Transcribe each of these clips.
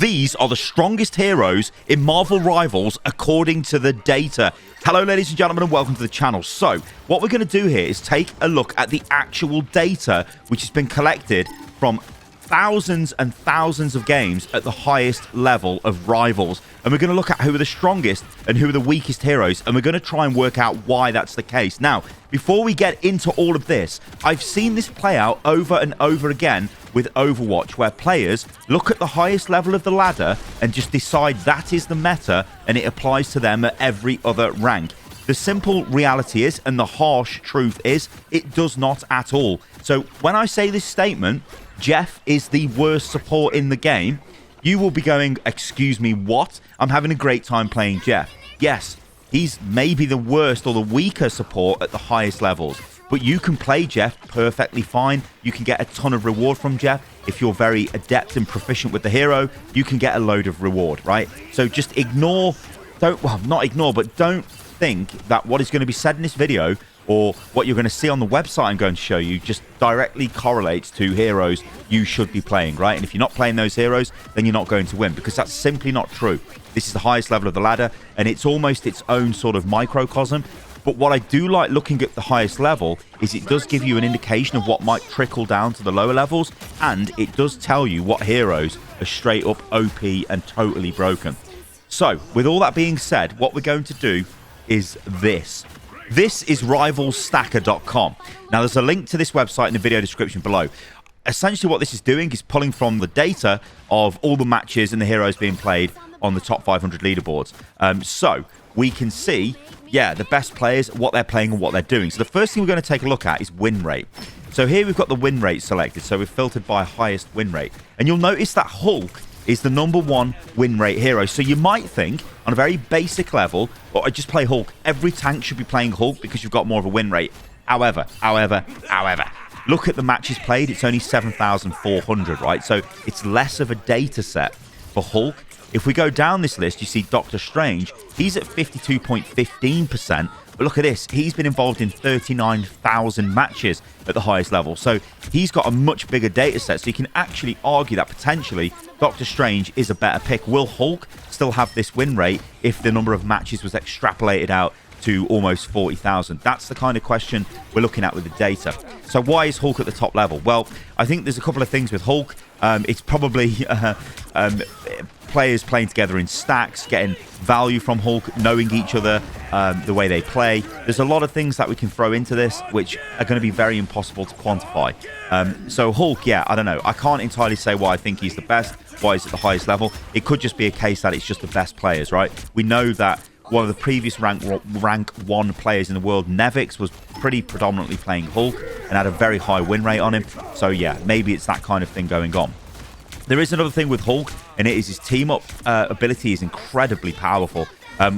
These are the strongest heroes in Marvel Rivals according to the data. Hello ladies and gentlemen and welcome to the channel. So what we're going to do here is take a look at the actual data which has been collected from thousands and thousands of games at the highest level of Rivals, and we're going to look at who are the strongest and who are the weakest heroes, and we're going to try and work out why that's the case. Now, before we get into all of this, I've seen this play out over and over again with Overwatch, where players look at the highest level of the ladder and just decide that is the meta and it applies to them at every other rank. The simple reality is, and the harsh truth is, it does not at all. So when I say this statement, Jeff is the worst support in the game, you will be going, excuse me, what? I'm having a great time playing Jeff. Yes, he's maybe the worst or the weaker support at the highest levels, but you can play Jeff perfectly fine. You can get a ton of reward from Jeff. If you're very adept and proficient with the hero, you can get a load of reward, right? So just ignore, not ignore, but don't think that what is going to be said in this video or what you're going to see on the website I'm going to show you just directly correlates to heroes you should be playing, right? And if you're not playing those heroes, then you're not going to win, because that's simply not true. This is the highest level of the ladder, and it's almost its own sort of microcosm. But what I do like looking at the highest level is it does give you an indication of what might trickle down to the lower levels, and it does tell you what heroes are straight up OP and totally broken. So, with all that being said, what we're going to do is this. This is rivalstacker.com. Now, there's a link to this website in the video description below. Essentially, what this is doing is pulling from the data of all the matches and the heroes being played on the top 500 leaderboards. So we can see, yeah, the best players, what they're playing and what they're doing. So the first thing we're going to take a look at is win rate. So here we've got the win rate selected. So we've filtered by highest win rate. And you'll notice that Hulk is the #1 win rate hero. So you might think, on a very basic level, I just play Hulk. Every tank should be playing Hulk because you've got more of a win rate. However, look at the matches played. It's only 7,400, right? So it's less of a data set for Hulk. If we go down this list, you see Doctor Strange. He's at 52.15%. But look at this. He's been involved in 39,000 matches at the highest level. So he's got a much bigger data set. So you can actually argue that potentially Doctor Strange is a better pick. Will Hulk still have this win rate if the number of matches was extrapolated out to almost 40,000? That's the kind of question we're looking at with the data. So why is Hulk at the top level? Well, I think there's a couple of things with Hulk. It's probably players playing together in stacks, getting value from Hulk, knowing each other, the way they play. There's a lot of things that we can throw into this which are going to be very impossible to quantify. So Hulk, yeah, I don't know. I can't entirely say why I think he's the best, why he's at the highest level. It could just be a case that it's just the best players, right? We know that one of the previous rank 1 players in the world, Nevix, was pretty predominantly playing Hulk and had a very high win rate on him. So yeah, maybe it's that kind of thing going on. There is another thing with Hulk, and it is his team-up ability is incredibly powerful.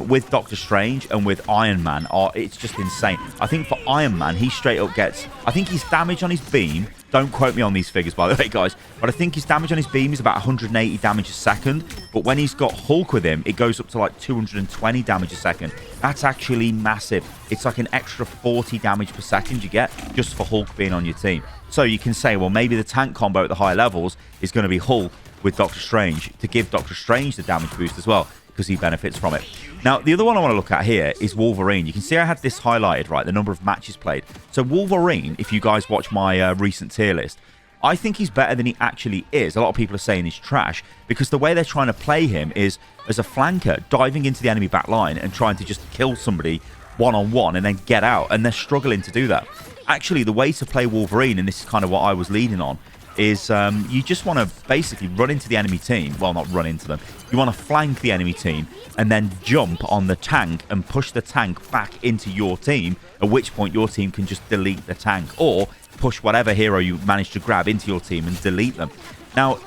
With Doctor Strange and with Iron Man, it's just insane. I think for Iron Man, he straight up gets, I think his damage on his beam, don't quote me on these figures by the way guys, but I think his damage on his beam is about 180 damage a second, but when he's got Hulk with him, it goes up to like 220 damage a second. That's actually massive. It's like an extra 40 damage per second you get just for Hulk being on your team. So you can say, well, maybe the tank combo at the higher levels is going to be Hulk with Doctor Strange to give Doctor Strange the damage boost as well, because he benefits from it. Now, the other one I want to look at here is Wolverine. You can see I had this highlighted, right, the number of matches played. So Wolverine, if you guys watch my recent tier list, I think he's better than he actually is. A lot of people are saying he's trash because the way they're trying to play him is as a flanker, diving into the enemy back line and trying to just kill somebody one-on-one and then get out, and they're struggling to do that. Actually, the way to play Wolverine, and this is kind of what I was leading on, is you just want to basically run into the enemy team. Well, not run into them. You want to flank the enemy team and then jump on the tank and push the tank back into your team, at which point your team can just delete the tank or push whatever hero you manage to grab into your team and delete them. Now,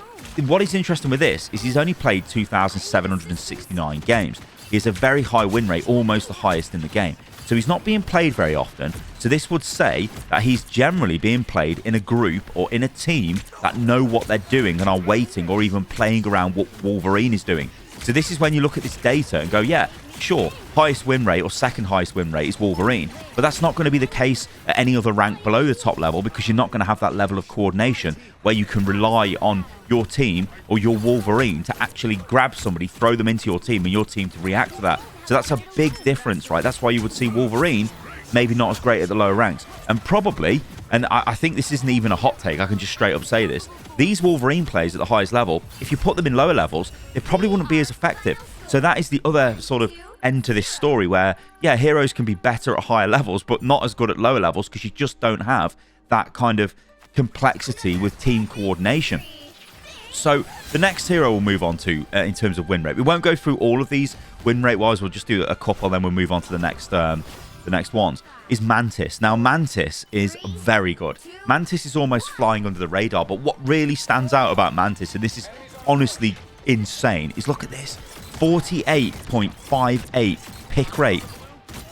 what is interesting with this is he's only played 2,769 games. He has a very high win rate, almost the highest in the game. So he's not being played very often. So this would say that he's generally being played in a group or in a team that know what they're doing and are waiting or even playing around what Wolverine is doing. So this is when you look at this data and go, yeah, sure, highest win rate or second highest win rate is Wolverine, but that's not going to be the case at any other rank below the top level, because you're not going to have that level of coordination where you can rely on your team or your Wolverine to actually grab somebody, throw them into your team, and your team to react to that. So that's a big difference, right? That's why you would see Wolverine maybe not as great at the lower ranks. And probably, and I think this isn't even a hot take, I can just straight up say this, these Wolverine players at the highest level, if you put them in lower levels, they probably wouldn't be as effective. So that is the other sort of end to this story where, yeah, heroes can be better at higher levels, but not as good at lower levels because you just don't have that kind of complexity with team coordination. So the next hero we'll move on to in terms of win rate. We won't go through all of these win rate wise. We'll just do a couple, then we'll move on to the next ones. Is Mantis. Now Mantis is very good. Mantis is almost flying under the radar, but what really stands out about Mantis, and this is honestly insane, is look at this. 48.58 pick rate.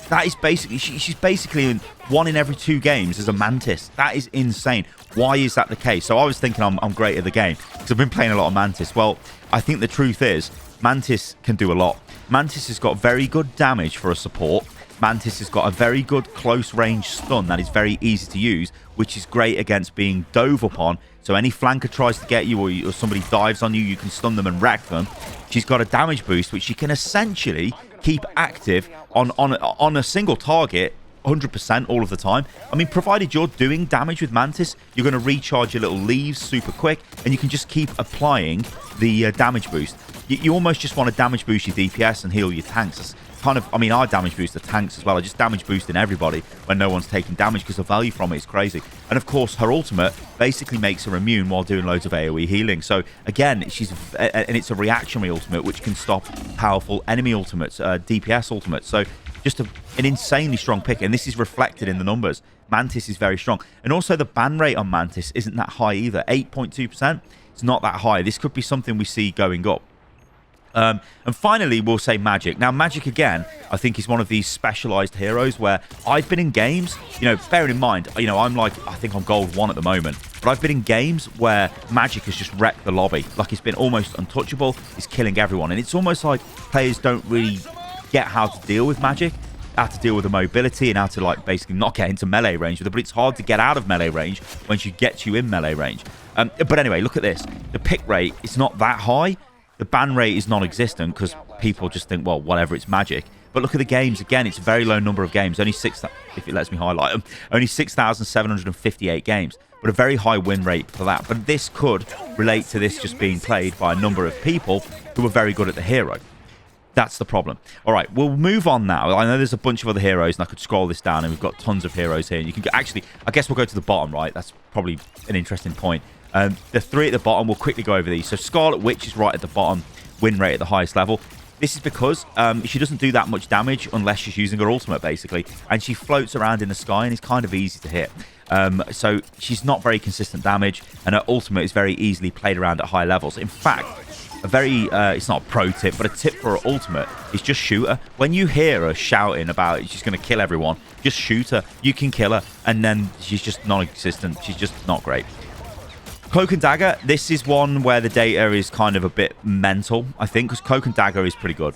That is basically, she's basically in 1 in every 2 games as a Mantis. That is insane. Why is that the case? So I was thinking I'm great at the game because I've been playing a lot of Mantis. Well, I think the truth is Mantis can do a lot. Mantis has got very good damage for a support. Mantis has got a very good close range stun that is very easy to use, which is great against being dove upon. So any flanker tries to get you or somebody dives on you, you can stun them and wreck them. She's got a damage boost, which she can essentially keep active on a single target 100% all of the time. I mean, provided you're doing damage with Mantis, you're going to recharge your little leaves super quick, and you can just keep applying the damage boost. You almost just want to damage boost your DPS and heal your tanks. That's kind of, I mean, I damage boost the tanks as well. I just damage boosting everybody when no one's taking damage because the value from it is crazy. And of course, her ultimate basically makes her immune while doing loads of AoE healing. So again, and it's a reactionary ultimate which can stop powerful enemy ultimates, DPS ultimates. So just an insanely strong pick, and this is reflected in the numbers. Mantis is very strong, and also the ban rate on Mantis isn't that high either. 8.2%. It's not that high. This could be something we see going up. And finally, we'll say Magic. Now, Magic, again, I think is one of these specialized heroes where I've been in games, bearing in mind, I think I'm gold 1 at the moment, but I've been in games where Magic has just wrecked the lobby. Like, it's been almost untouchable. It's killing everyone. And it's almost like players don't really get how to deal with Magic, how to deal with the mobility, and how to, like, basically not get into melee range with it. But it's hard to get out of melee range when she gets you in melee range. But anyway, look at this. The pick rate is not that high. The ban rate is non-existent because people just think, well, whatever, it's Magic. But look at the games. Again, it's a very low number of games. Only 6, if it lets me highlight them, only 6,758 games. But a very high win rate for that. But this could relate to this just being played by a number of people who are very good at the hero. That's the problem. All right, we'll move on now. I know there's a bunch of other heroes, and I could scroll this down, and we've got tons of heroes here. You can actually, I guess we'll go to the bottom, right? That's probably an interesting point. The 3 at the bottom, we'll quickly go over these. So Scarlet Witch is right at the bottom, win rate at the highest level. This is because she doesn't do that much damage unless she's using her ultimate, basically. And she floats around in the sky and is kind of easy to hit. So she's not very consistent damage, and her ultimate is very easily played around at high levels. In fact, it's not a pro tip, but a tip for her ultimate is just shoot her. When you hear her shouting about she's going to kill everyone, just shoot her. You can kill her, and then she's just non-existent. She's just not great. Cloak and Dagger, this is one where the data is kind of a bit mental, I think, because Cloak and Dagger is pretty good.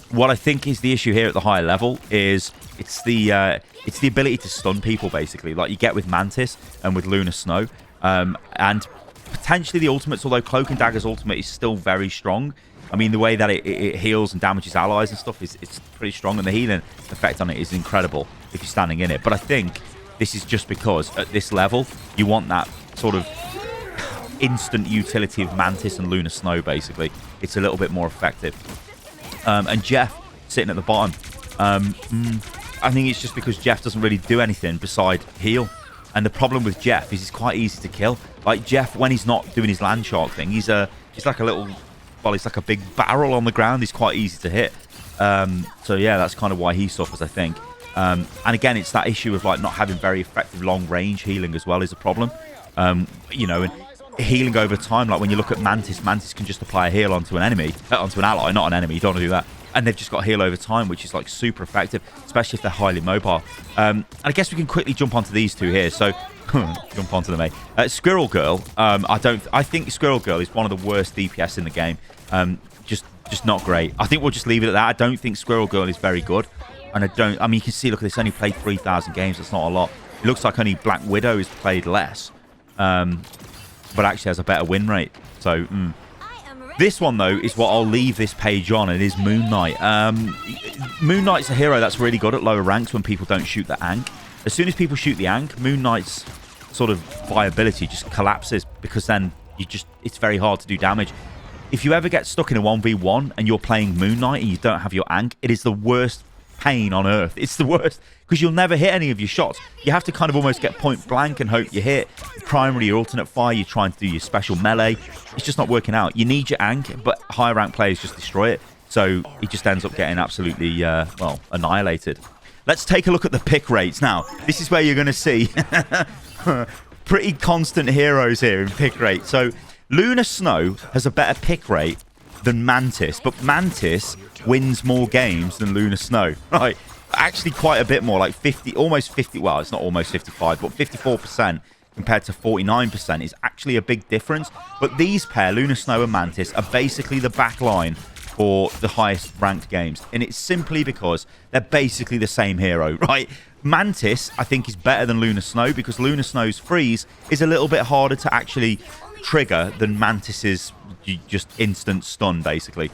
What I think is the issue here at the higher level is it's the ability to stun people, basically, like you get with Mantis and with Lunar Snow, and potentially the ultimates, although Cloak and Dagger's ultimate is still very strong. I mean, the way that it heals and damages allies and stuff it's pretty strong, and the healing effect on it is incredible if you're standing in it. But I think this is just because at this level, you want that sort of instant utility of Mantis and Lunar Snow, basically. It's a little bit more effective. And Jeff sitting at the bottom. I think it's just because Jeff doesn't really do anything beside heal. And the problem with Jeff is he's quite easy to kill. Like Jeff, when he's not doing his land shark thing, he's like a little, well, he's like a big barrel on the ground. He's quite easy to hit. So yeah, that's kind of why he suffers, I think. And again, it's that issue of like not having very effective long range healing as well is a problem. And healing over time, like when you look at Mantis can just apply a heal onto an enemy, onto an ally, not an enemy. You don't want to do that. And they've just got heal over time, which is like super effective, especially if they're highly mobile. And I guess we can quickly jump onto these two here. So Jump onto the mate. Squirrel Girl. I think Squirrel Girl is one of the worst DPS in the game. Just not great. I think we'll just leave it at that. I don't think Squirrel Girl is very good. And I mean, you can see, look at this, only played 3,000 games. That's not a lot. It looks like only Black Widow has played less. But actually has a better win rate. So, This one, though, is what I'll leave this page on. It is Moon Knight. Moon Knight's a hero that's really good at lower ranks when people don't shoot the Ankh. As soon as people shoot the Ankh, Moon Knight's sort of viability just collapses, because then it's very hard to do damage. If you ever get stuck in a 1v1 and you're playing Moon Knight and you don't have your Ankh, it is the worst pain on earth. It's the worst, because you'll never hit any of your shots. You have to kind of almost get point blank and hope you hit. Primary, your alternate fire, you're trying to do your special melee. It's just not working out. You need your Ankh, but higher rank players just destroy it. So it just ends up getting absolutely, well, annihilated. Let's take a look at the pick rates. Now, this is where you're going to see pretty constant heroes here in pick rate. So Lunar Snow has a better pick rate than Mantis, but Mantis wins more games than Lunar Snow, right? Actually quite a bit more, like 50, almost 50, well, it's not almost 55, but 54% compared to 49% is actually a big difference. But these pair, Lunar Snow and Mantis, are basically the back line for the highest ranked games, and it's simply because they're basically the same hero, right? Mantis, I think, is better than Lunar Snow, because Lunar Snow's freeze is a little bit harder to actually trigger than Mantis's just instant stun, basically.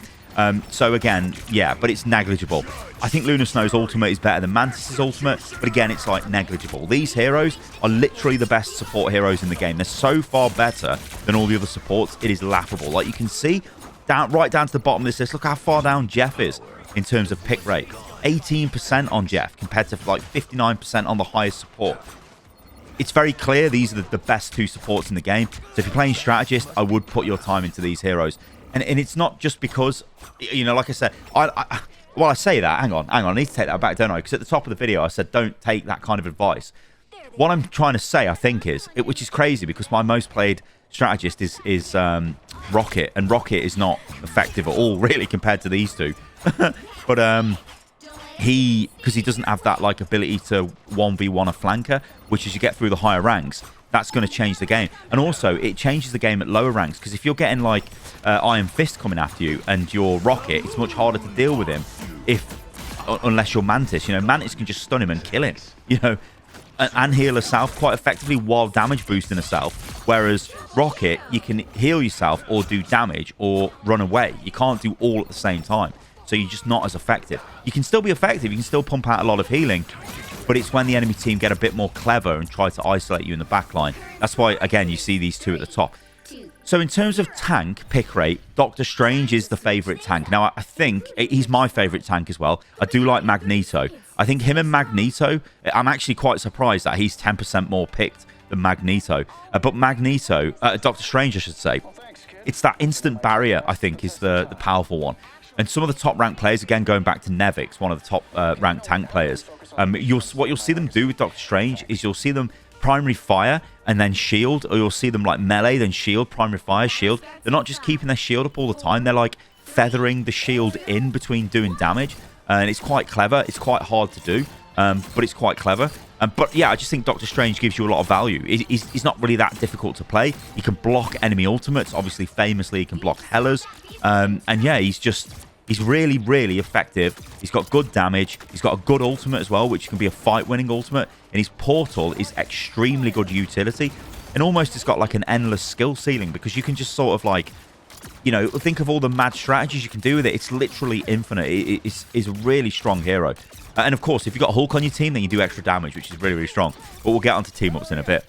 So again, yeah, but it's negligible. I think Lunar Snow's ultimate is better than Mantis's ultimate, but again, it's like negligible. These heroes are literally the best support heroes in the game. They're so far better than all the other supports, it is laughable. Like you can see, right down to the bottom of this list, look how far down Jeff is in terms of pick rate. 18% on Jeff compared to like 59% on the highest support. It's very clear these are the best two supports in the game. So if you're playing strategist, I would put your time into these heroes. And it's not just because, you know, like I said, well, I say that, hang on, I need to take that back, don't I? Because at the top of the video, I said, don't take that kind of advice. What I'm trying to say, I think, is, which is crazy, because my most played strategist is Rocket, and Rocket is not effective at all, really, compared to these two. But because he doesn't have that like ability to 1v1 a flanker, which as you get through the higher ranks, that's going to change the game. And also, it changes the game at lower ranks, because if you're getting like Iron Fist coming after you and you're Rocket, it's much harder to deal with him unless you're Mantis. You know, Mantis can just stun him and kill him, you know, and heal herself quite effectively while damage boosting herself. Whereas Rocket, you can heal yourself or do damage or run away. You can't do all at the same time. So you're just not as effective. You can still be effective. You can still pump out a lot of healing. But it's when the enemy team get a bit more clever and try to isolate you in the back line. That's why, again, you see these two at the top. So in terms of tank pick rate, Doctor Strange is the favourite tank. Now, I think he's my favourite tank as well. I do like Magneto. I think him and Magneto, I'm actually quite surprised that he's 10% more picked than Magneto. But Magneto, Doctor Strange, I should say, it's that instant barrier, I think, is the powerful one. And some of the top ranked players, again, going back to Nevix, one of the top ranked tank players, what you'll see them do with Doctor Strange is you'll see them primary fire and then shield, or you'll see them like melee, then shield, primary fire, shield. They're not just keeping their shield up all the time. They're like feathering the shield in between doing damage. And it's quite clever. It's quite hard to do, but it's quite clever. But yeah, I just think Doctor Strange gives you a lot of value. He's not really that difficult to play. He can block enemy ultimates. Obviously, famously, he can block Hellas. And yeah, he's really, really effective. He's got good damage. He's got a good ultimate as well, which can be a fight-winning ultimate. And his portal is extremely good utility. And almost it's got like an endless skill ceiling, because you can just sort of like, you know, think of all the mad strategies you can do with it. It's literally infinite. It's a really strong hero. And of course, if you've got Hulk on your team, then you do extra damage, which is really, really strong. But we'll get onto team-ups in a bit.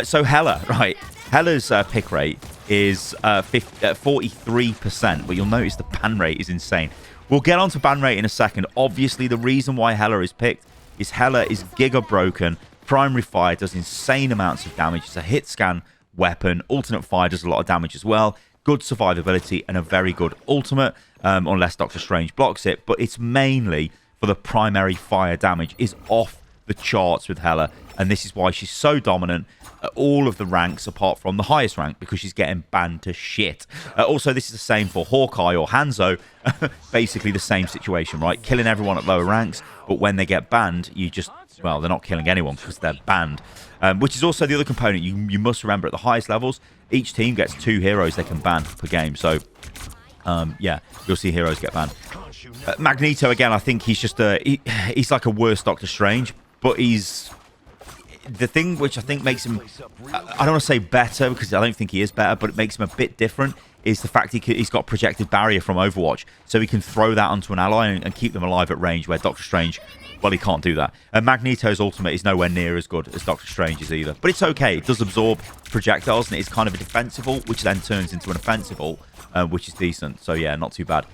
So Hela, right? Hela's pick rate is 43%, but you'll notice the ban rate is insane. We'll get onto ban rate in a second. Obviously, the reason why Hela is picked is Hela is giga broken. Primary fire does insane amounts of damage. It's a hit scan weapon. Alternate fire does a lot of damage as well. Good survivability and a very good ultimate, unless Doctor Strange blocks it. But it's mainly for the primary fire damage is off the charts with Hela, and this is why she's so dominant at all of the ranks apart from the highest rank, because she's getting banned to shit. Also, this is the same for Hawkeye or Hanzo. Basically the same situation, right? Killing everyone at lower ranks, but when they get banned, you just well, they're not killing anyone because they're banned. Which is also the other component you must remember. At the highest levels, each team gets 2 heroes they can ban per game. So, yeah, you'll see heroes get banned. Magneto, again, I think he's just he's like a worse Doctor Strange, but he's... The thing which I think makes him... I don't want to say better, because I don't think he is better, but it makes him a bit different, is the fact he's got projected barrier from Overwatch, so he can throw that onto an ally and keep them alive at range, where Doctor Strange, well, he can't do that. And Magneto's ultimate is nowhere near as good as Doctor Strange's either. But it's okay. It does absorb projectiles, and it's kind of a defensive ult, which then turns into an offensive ult, which is decent. So, yeah, not too bad.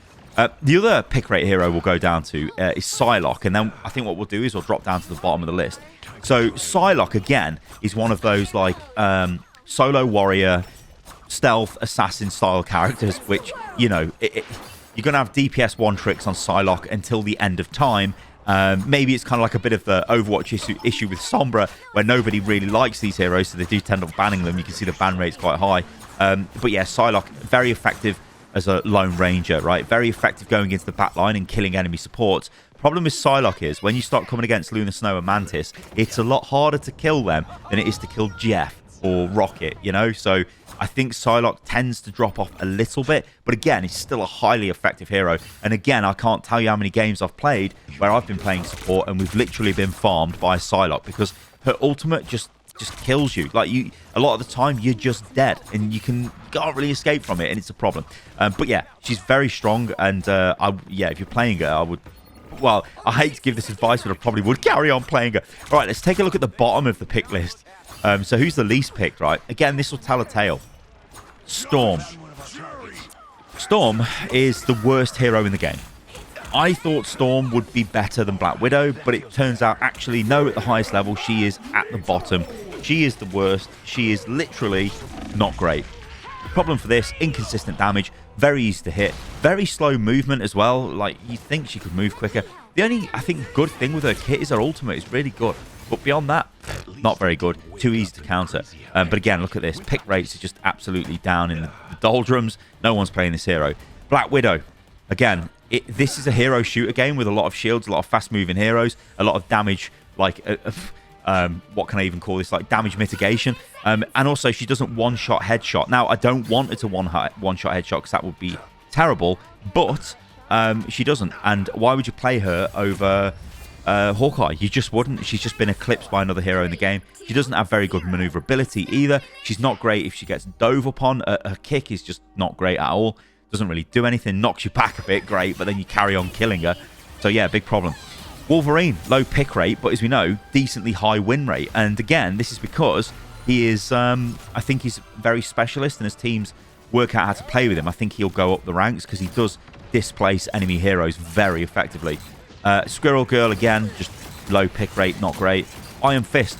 The other pick rate hero we'll go down to is Psylocke, and then I think what we'll do is we'll drop down to the bottom of the list. So Psylocke, again, is one of those, like, solo warrior, stealth, assassin-style characters, which, you know, you're going to have DPS one tricks on Psylocke until the end of time. Maybe it's kind of like a bit of the Overwatch issue with Sombra, where nobody really likes these heroes, so they do tend up banning them. You can see the ban rate's quite high. But yeah, Psylocke, very effective as a lone ranger, right? Very effective going into the back line and killing enemy supports. Problem with Psylocke is, when you start coming against Luna Snow and Mantis, it's a lot harder to kill them than it is to kill Jeff or Rocket, you know? So I think Psylocke tends to drop off a little bit, but again, he's still a highly effective hero. And again, I can't tell you how many games I've played where I've been playing support and we've literally been farmed by Psylocke, because her ultimate just kills you. Like, a lot of the time you're just dead and you can't really escape from it, and it's a problem. But yeah, she's very strong, and yeah, if you're playing her, I would... Well, I hate to give this advice, but I probably would carry on playing her. All right, let's take a look at the bottom of the pick list. So who's the least picked, right? Again, this will tell a tale. Storm. Storm is the worst hero in the game. I thought Storm would be better than Black Widow, but it turns out, actually, no, at the highest level, she is at the bottom. She is the worst. She is literally not great. Problem for this, inconsistent damage, very easy to hit, very slow movement as well. Like, you think she could move quicker. The only, I think, good thing with her kit is her ultimate is really good. But beyond that, not very good. Too easy to counter. But again, look at this. Pick rates are just absolutely down in the doldrums. No one's playing this hero. Black Widow. Again, this is a hero shooter game with a lot of shields, a lot of fast-moving heroes, a lot of damage, like... what can I even call this? Like, damage mitigation. And also, she doesn't one-shot headshot. Now, I don't want her to one-shot headshot, because that would be terrible. But she doesn't. And why would you play her over Hawkeye? You just wouldn't. She's just been eclipsed by another hero in the game. She doesn't have very good maneuverability either. She's not great if she gets dove upon. Her kick is just not great at all. Doesn't really do anything. Knocks you back a bit, great, but then you carry on killing her. So yeah, big problem. Wolverine, low pick rate, but as we know, decently high win rate. And again, this is because he is, I think he's very specialist, and as teams work out how to play with him, I think he'll go up the ranks, because he does displace enemy heroes very effectively. Squirrel Girl, again, just low pick rate, not great. Iron Fist,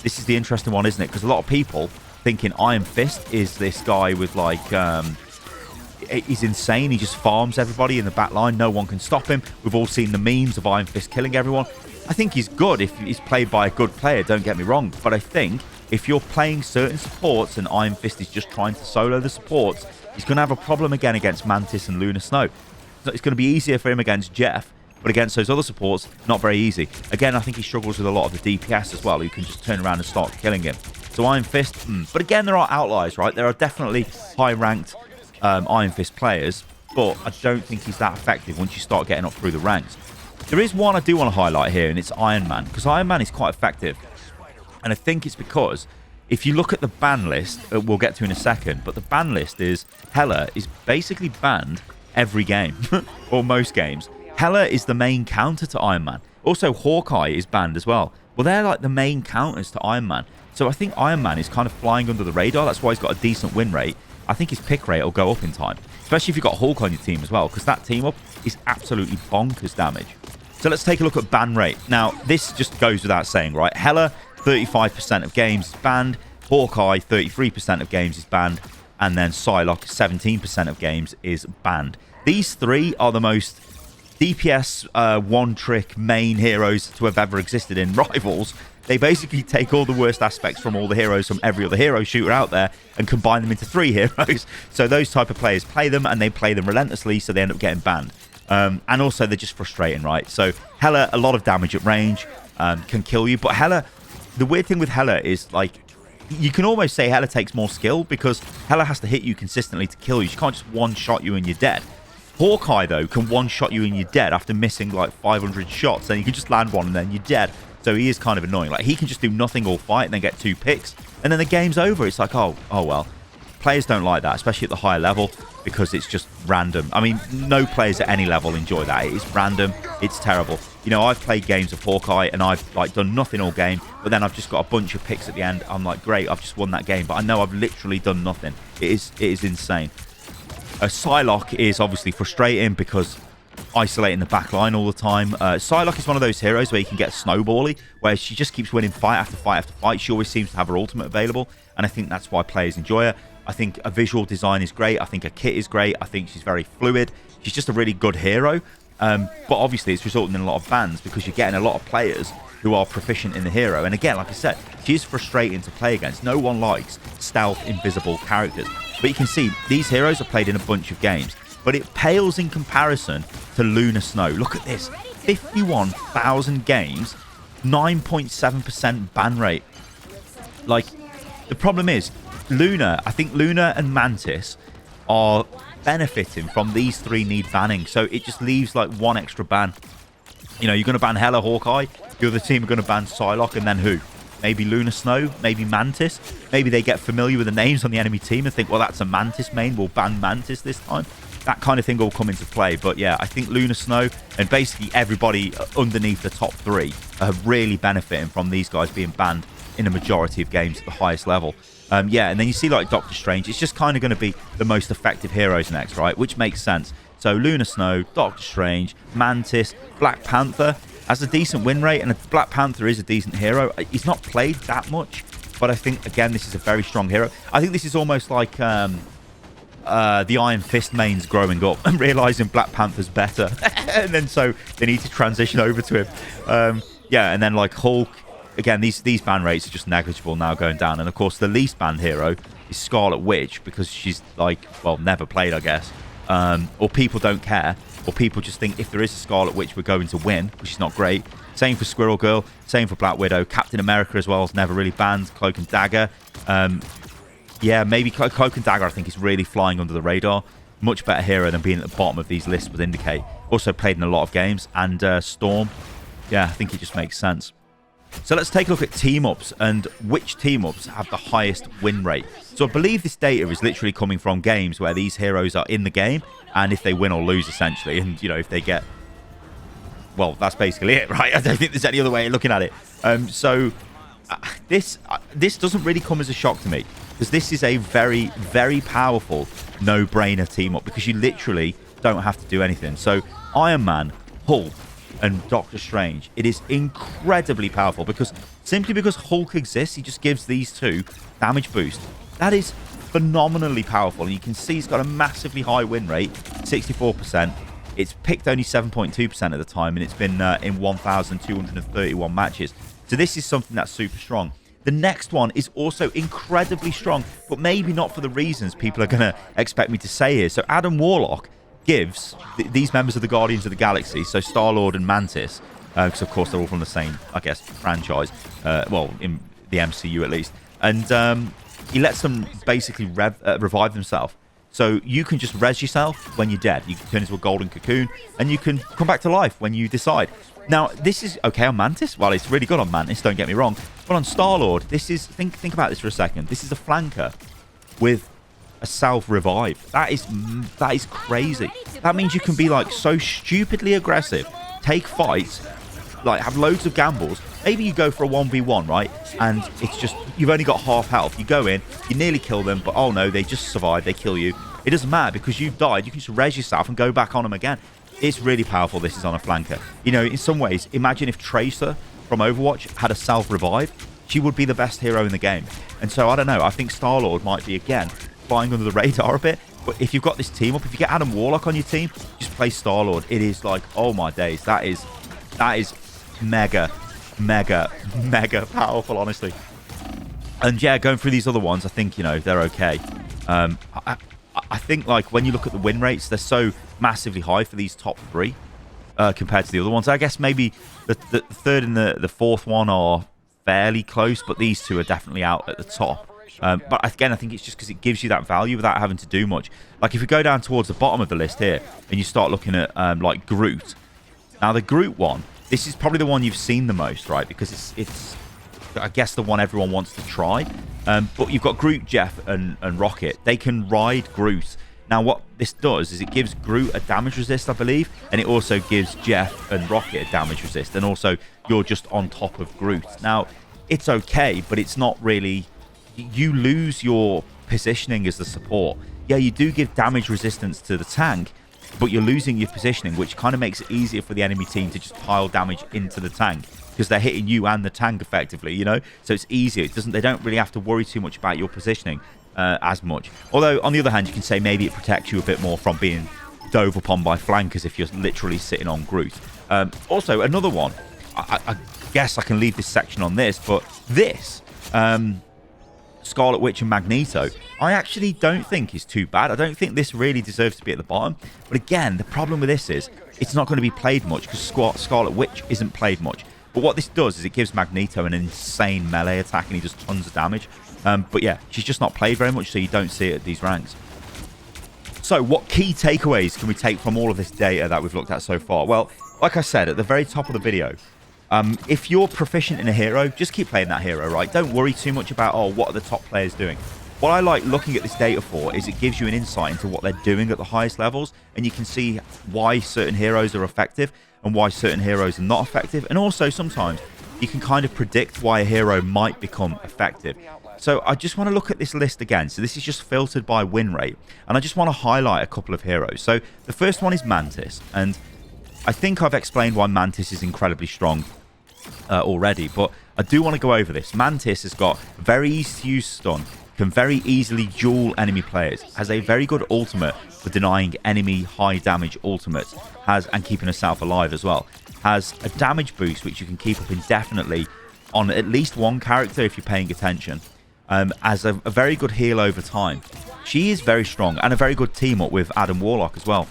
this is the interesting one, isn't it? Because a lot of people thinking Iron Fist is this guy with, like... he's insane. He just farms everybody in the back line. No one can stop him. We've all seen the memes of Iron Fist killing everyone. I think he's good if he's played by a good player, don't get me wrong. But I think if you're playing certain supports and Iron Fist is just trying to solo the supports, he's going to have a problem again against Mantis and Luna Snow. So it's going to be easier for him against Jeff, but against those other supports, not very easy. Again, I think he struggles with a lot of the DPS as well, who can just turn around and start killing him. So Iron Fist, But again, there are outliers, right? There are definitely high-ranked Iron Fist players, but I don't think he's that effective once you start getting up through the ranks. There is one I do want to highlight here, and it's Iron Man, because Iron Man is quite effective. And I think it's because if you look at the ban list, we'll get to in a second, but the ban list is Hela is basically banned every game, or most games. Hela is the main counter to Iron Man. Also, Hawkeye is banned as well. Well, they're like the main counters to Iron Man. So I think Iron Man is kind of flying under the radar. That's why he's got a decent win rate. I think his pick rate will go up in time, especially if you've got Hulk on your team as well, because that team up is absolutely bonkers damage. So let's take a look at ban rate. Now, this just goes without saying, right? Hela, 35% of games is banned. Hawkeye, 33% of games is banned. And then Psylocke, 17% of games is banned. These three are the most DPS one-trick main heroes to have ever existed in Rivals. They basically take all the worst aspects from all the heroes from every other hero shooter out there and combine them into 3 heroes. So those type of players play them, and they play them relentlessly, so they end up getting banned. And also, they're just frustrating, right? So Hela, a lot of damage at range. can kill you. But Hela, the weird thing with Hela is, like, you can almost say Hela takes more skill because Hela has to hit you consistently to kill you. She can't just one-shot you and you're dead. Hawkeye, though, can one-shot you and you're dead after missing, like, 500 shots. Then you can just land one and then you're dead. So he is kind of annoying. Like, he can just do nothing all fight and then get 2 picks. And then the game's over. It's like, oh well. Players don't like that, especially at the higher level, because it's just random. I mean, no players at any level enjoy that. It's random. It's terrible. You know, I've played games of Hawkeye and I've, like, done nothing all game, but then I've just got a bunch of picks at the end. I'm like, great, I've just won that game, but I know I've literally done nothing. It is insane. Psylocke is obviously frustrating because isolating the back line all the time. Psylocke is one of those heroes where you can get snowbally, where she just keeps winning fight after fight after fight. She always seems to have her ultimate available, and I think that's why players enjoy her. I think a visual design is great. I think her kit is great. I think she's very fluid. She's just a really good hero. But obviously it's resulting in a lot of bans because you're getting a lot of players who are proficient in the hero. And again, like I said, she is frustrating to play against. No one likes stealth, invisible characters. But you can see these heroes are played in a bunch of games, but it pales in comparison to Luna Snow. Look at this. 51,000 games, 9.7% ban rate. Like, the problem is, I think Luna and Mantis are benefiting from these 3 need banning. So it just leaves, like, 1 extra ban. You know, you're going to ban Hela, Hawkeye. The other team are going to ban Psylocke, and then who? Maybe Luna Snow, maybe Mantis. Maybe they get familiar with the names on the enemy team and think, well, that's a Mantis main. We'll ban Mantis this time. That kind of thing will come into play. But yeah, I think Luna Snow and basically everybody underneath the top 3 are really benefiting from these guys being banned in a majority of games at the highest level. Yeah, and then you see, like, Doctor Strange. It's just kind of going to be the most effective heroes next, right? Which makes sense. So Luna Snow, Doctor Strange, Mantis, Black Panther has a decent win rate, and Black Panther is a decent hero. He's not played that much, but I think, again, this is a very strong hero. I think this is almost like the Iron Fist mains growing up and realizing Black Panther's better. And then so they need to transition over to him. Yeah, and then, like, Hulk. Again, these ban rates are just negligible now going down. And, of course, the least banned hero is Scarlet Witch because she's, like, well, never played, I guess. Or people don't care. Or people just think if there is a Scarlet Witch, we're going to win, which is not great. Same for Squirrel Girl. Same for Black Widow. Captain America as well is never really banned. Cloak and Dagger. Yeah, maybe Cloak and Dagger, I think, is really flying under the radar. Much better hero than being at the bottom of these lists would indicate. Also played in a lot of games. And Storm. Yeah, I think it just makes sense. So let's take a look at team-ups and which team-ups have the highest win rate. So I believe this data is literally coming from games where these heroes are in the game, and if they win or lose, essentially, and, you know, if they get... Well, that's basically it, right? I don't think there's any other way of looking at it. This doesn't really come as a shock to me, because this is a very, very powerful no-brainer team-up, because you literally don't have to do anything. So Iron Man, Hulk, and Doctor Strange, it is incredibly powerful because simply because Hulk exists, he just gives these 2 damage boost. That is phenomenally powerful. You can see he's got a massively high win rate, 64%. It's picked only 7.2% at the time, and it's been in 1,231 matches. So this is something that's super strong. The next one is also incredibly strong, but maybe not for the reasons people are going to expect me to say here. So Adam Warlock gives these members of the Guardians of the Galaxy, so Star-Lord and Mantis, because of course they're all from the same, I guess, franchise, well, in the MCU at least, and he lets them basically revive themselves. So you can just res yourself when you're dead. You can turn into a golden cocoon, and you can come back to life when you decide. Now, this is okay on Mantis. Well, it's really good on Mantis, don't get me wrong. But on Star-Lord, this is... Think about this for a second. This is a flanker with a self-revive. That is crazy. That means you can be, like, so stupidly aggressive, take fights, like, have loads of gambles. Maybe you go for a 1v1, right? And it's just... You've only got half health. You go in, you nearly kill them, but oh no, they just survive, they kill you. It doesn't matter because you've died. You can just res yourself and go back on them again. It's really powerful. This is on a flanker. You know, in some ways, imagine if Tracer from Overwatch had a self-revive. She would be the best hero in the game. And so, I don't know. I think Star-Lord might be, again, flying under the radar a bit. But if you've got this team up, if you get Adam Warlock on your team, just play Star-Lord. It is like, oh my days. That is mega, mega, mega powerful, honestly. And yeah, going through these other ones, I think, you know, they're okay. I think, like, when you look at the win rates, they're so massively high for these top 3. compared to the other ones. I guess maybe the third and the fourth one are fairly close, but these two are definitely out at the top. But again, I think it's just because it gives you that value without having to do much. Like if you go down towards the bottom of the list here and you start looking at like Groot. Now the Groot one, this is probably the one you've seen the most, right? Because it's I guess the one everyone wants to try. But you've got Groot, Jeff, and Rocket. They can ride Groot. Now what this does is it gives Groot a damage resist, I believe, and it also gives Jeff and Rocket a damage resist, and also you're just on top of Groot. Now it's okay, but it's not really. You lose your positioning as the support. Yeah, you do give damage resistance to the tank, but you're losing your positioning, which kind of makes it easier for the enemy team to just pile damage into the tank because they're hitting you and the tank effectively, you know? So it's easier. They don't really have to worry too much about your positioning as much. Although, on the other hand, you can say maybe it protects you a bit more from being dove upon by flankers if you're literally sitting on Groot. Also, another one. I guess I can leave this section on this, but this... Scarlet Witch and Magneto, I actually don't think is too bad. I don't think this really deserves to be at the bottom. But again, the problem with this is it's not going to be played much because Scarlet Witch isn't played much. But what this does is it gives Magneto an insane melee attack and he does tons of damage. But yeah, she's just not played very much, so you don't see it at these ranks. So what key takeaways can we take from all of this data that we've looked at so far? Well, like I said at the very top of the video, if you're proficient in a hero, just keep playing that hero, right? Don't worry too much about, oh, what are the top players doing? What I like looking at this data for is it gives you an insight into what they're doing at the highest levels, and you can see why certain heroes are effective and why certain heroes are not effective. And also, sometimes you can kind of predict why a hero might become effective. So I just want to look at this list again. So this is just filtered by win rate, and I just want to highlight a couple of heroes. So the first one is Mantis, and I think I've explained why Mantis is incredibly strong already, but I do want to go over this. Mantis has got very easy to use stun, can very easily duel enemy players, has a very good ultimate for denying enemy high damage ultimates, and keeping herself alive as well. Has a damage boost which you can keep up indefinitely on at least one character if you're paying attention. As a very good heal over time. She is very strong and a very good team up with Adam Warlock as well.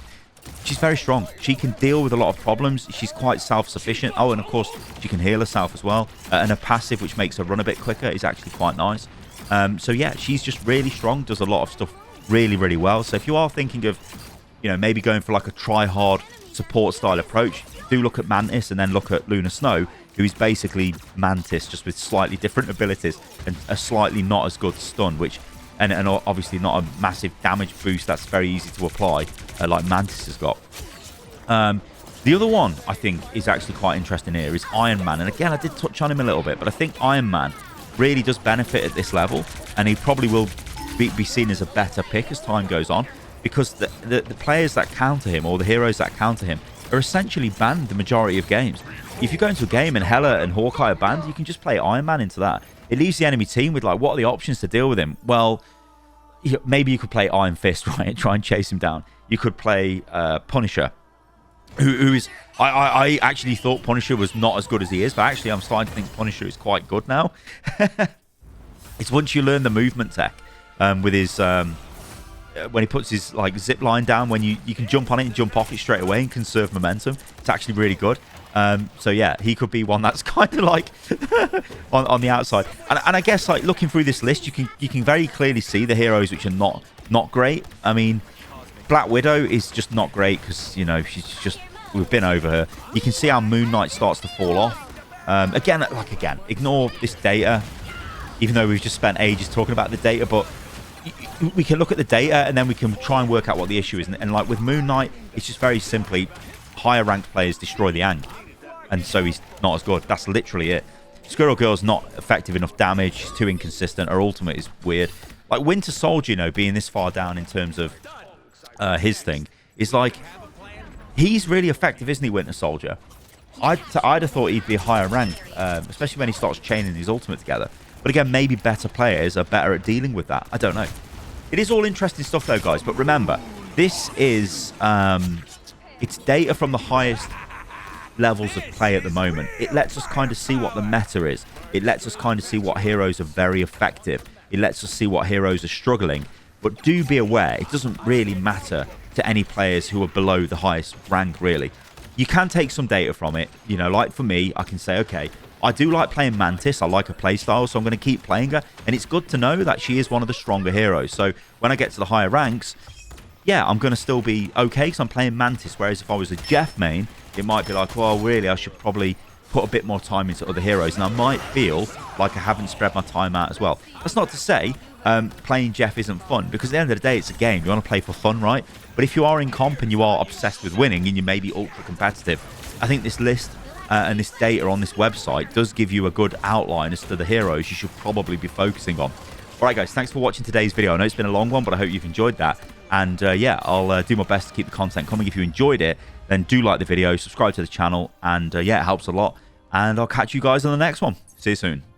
She's very strong. She can deal with a lot of problems. She's quite self-sufficient. Oh, and of course, she can heal herself as well. And a passive, which makes her run a bit quicker, is actually quite nice. So yeah, she's just really strong, does a lot of stuff really, really well. So if you are thinking of, you know, maybe going for like a try-hard support style approach, do look at Mantis and then look at Luna Snow, who is basically Mantis, just with slightly different abilities and a slightly not as good stun, which... And obviously not a massive damage boost that's very easy to apply, like Mantis has got. The other one I think is actually quite interesting here is Iron Man. And again, I did touch on him a little bit, but I think Iron Man really does benefit at this level. And he probably will be seen as a better pick as time goes on. Because the players that counter him, or the heroes that counter him, are essentially banned the majority of games. If you go into a game and Hela and Hawkeye are banned, you can just play Iron Man into that. It leaves the enemy team with, like, what are the options to deal with him? Well, maybe you could play Iron Fist, right, and try and chase him down. You could play Punisher, who is... I actually thought Punisher was not as good as he is, but actually I'm starting to think Punisher is quite good now. It's once you learn the movement tech with his... when he puts his, like, zip line down, when you can jump on it and jump off it straight away and conserve momentum. It's actually really good. So yeah, he could be one that's kind of like on the outside. And I guess, like, looking through this list, you can very clearly see the heroes which are not great. I mean, Black Widow is just not great because, you know, she's just... We've been over her. You can see how Moon Knight starts to fall off. Again, ignore this data, even though we've just spent ages talking about the data, but we can look at the data and then we can try and work out what the issue is. And like with Moon Knight, it's just very simply higher ranked players destroy the Ang, and so he's not as good. That's literally it. Squirrel Girl's not effective enough damage. She's too inconsistent. Her ultimate is weird. Like Winter Soldier, you know, being this far down in terms of his thing, is like, he's really effective, isn't he, Winter Soldier? I'd have thought he'd be higher ranked, especially when he starts chaining his ultimate together. But again, maybe better players are better at dealing with that. I don't know. It is all interesting stuff though, guys. But remember, this is... it's data from the highest levels of play at the moment. It lets us kind of see what the meta is. It lets us kind of see what heroes are very effective. It lets us see what heroes are struggling. But do be aware, it doesn't really matter to any players who are below the highest rank, really. you can take some data from it. You know, like for me, I can say, okay, I do like playing Mantis. I like her playstyle, so I'm going to keep playing her. And it's good to know that she is one of the stronger heroes. So when I get to the higher ranks, yeah, I'm going to still be okay because I'm playing Mantis. Whereas if I was a Jeff main, it might be like, well, really, I should probably put a bit more time into other heroes. And I might feel like I haven't spread my time out as well. That's not to say playing Jeff isn't fun, because at the end of the day, it's a game. You want to play for fun, right? But if you are in comp and you are obsessed with winning and you may be ultra competitive, I think this list and this data on this website does give you a good outline as to the heroes you should probably be focusing on. All right, guys, thanks for watching today's video. I know it's been a long one, but I hope you've enjoyed that. And yeah, I'll do my best to keep the content coming. If you enjoyed it, then do like the video, subscribe to the channel, and yeah, it helps a lot. And I'll catch you guys on the next one. See you soon.